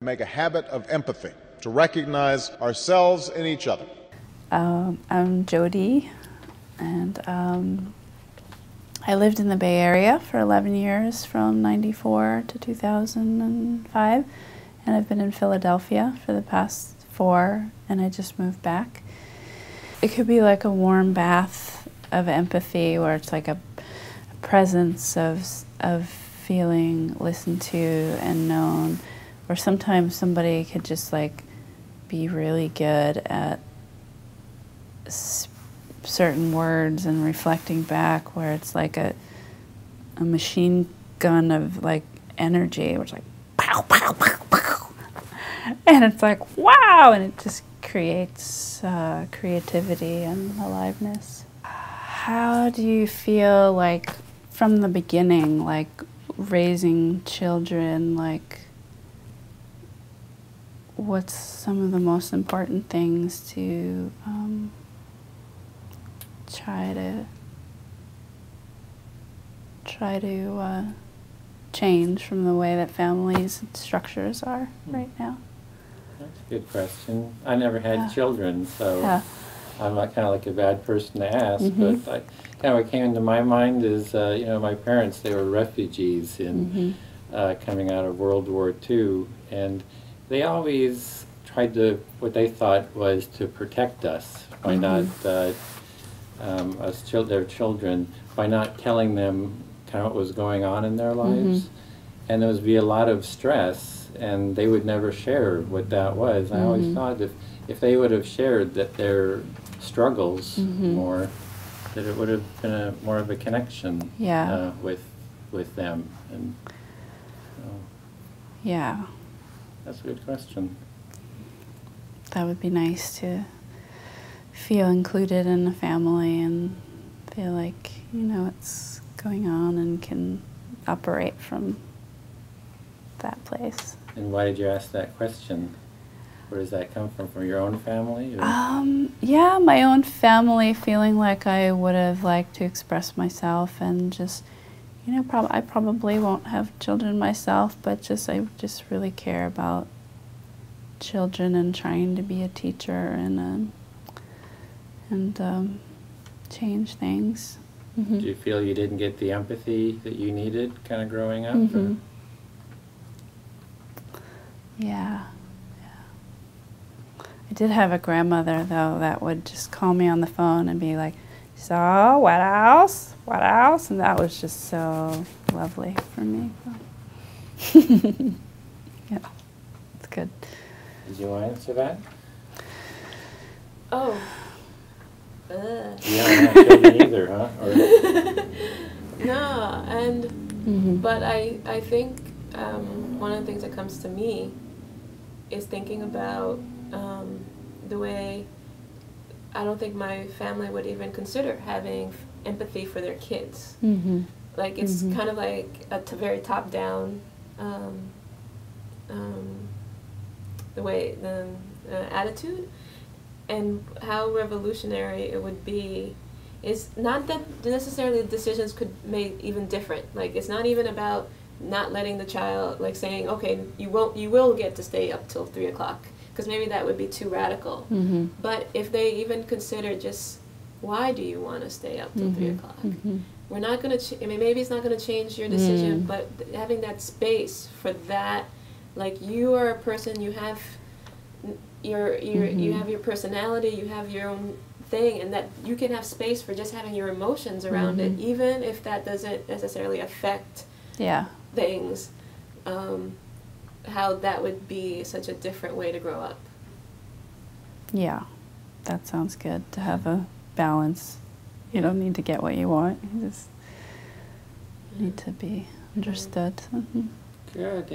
Make a habit of empathy, to recognize ourselves in each other. I'm Jodi, and I lived in the Bay Area for 11 years, from '94 to 2005, and I've been in Philadelphia for the past 4, and I just moved back. It could be like a warm bath of empathy, where it's like a presence of feeling listened to and known. Or sometimes somebody could just like be really good at certain words and reflecting back, where it's like a machine gun of like energy, which like pow, pow, pow, pow. And it's like, wow, and it just creates creativity and aliveness. How do you feel like from the beginning, like raising children, like what's some of the most important things to try to change from the way that families and structures are right now? That's a good question. I never had children, so I'm not kind of like a bad person to ask, but kind of what came into my mind is, you know, my parents, they were refugees in coming out of World War II, and they always tried to, what they thought was to protect us by not, their children, by not telling them kind of what was going on in their lives. And there would be a lot of stress, and they would never share what that was. I always thought if they would have shared that their struggles more, that it would have been more of a connection with them. And that's a good question. That would be nice to feel included in a family and feel like you know what's going on and can operate from that place. And why did you ask that question? Where does that come from your own family? Yeah, my own family, feeling like I would have liked to express myself, and just, you know, I probably won't have children myself, but I just really care about children and trying to be a teacher and change things. Do you feel you didn't get the empathy that you needed kind of growing up? Yeah. I did have a grandmother, though, that would just call me on the phone and be like, so, what else? What else? And that was just so lovely for me. Yeah, it's good. Did you want to answer that? Oh. You haven't had children either, huh? Or no, and but I think one of the things that comes to me is thinking about the way I don't think my family would even consider having empathy for their kids. Like it's kind of like a very top-down attitude, and how revolutionary it would be is not that necessarily the decisions could make even different. Like it's not even about not letting the child, like saying, okay, you will get to stay up till 3 o'clock, because maybe that would be too radical. But if they even consider just, why do you want to stay up till 3 o'clock? We're not going to, I mean, maybe it's not going to change your decision, but having that space for that, like you are a person, you have you have your personality, you have your own thing, and that you can have space for just having your emotions around it, even if that doesn't necessarily affect things. How that would be such a different way to grow up. Yeah, that sounds good, to have a balance. You don't need to get what you want, you just need to be understood. Good.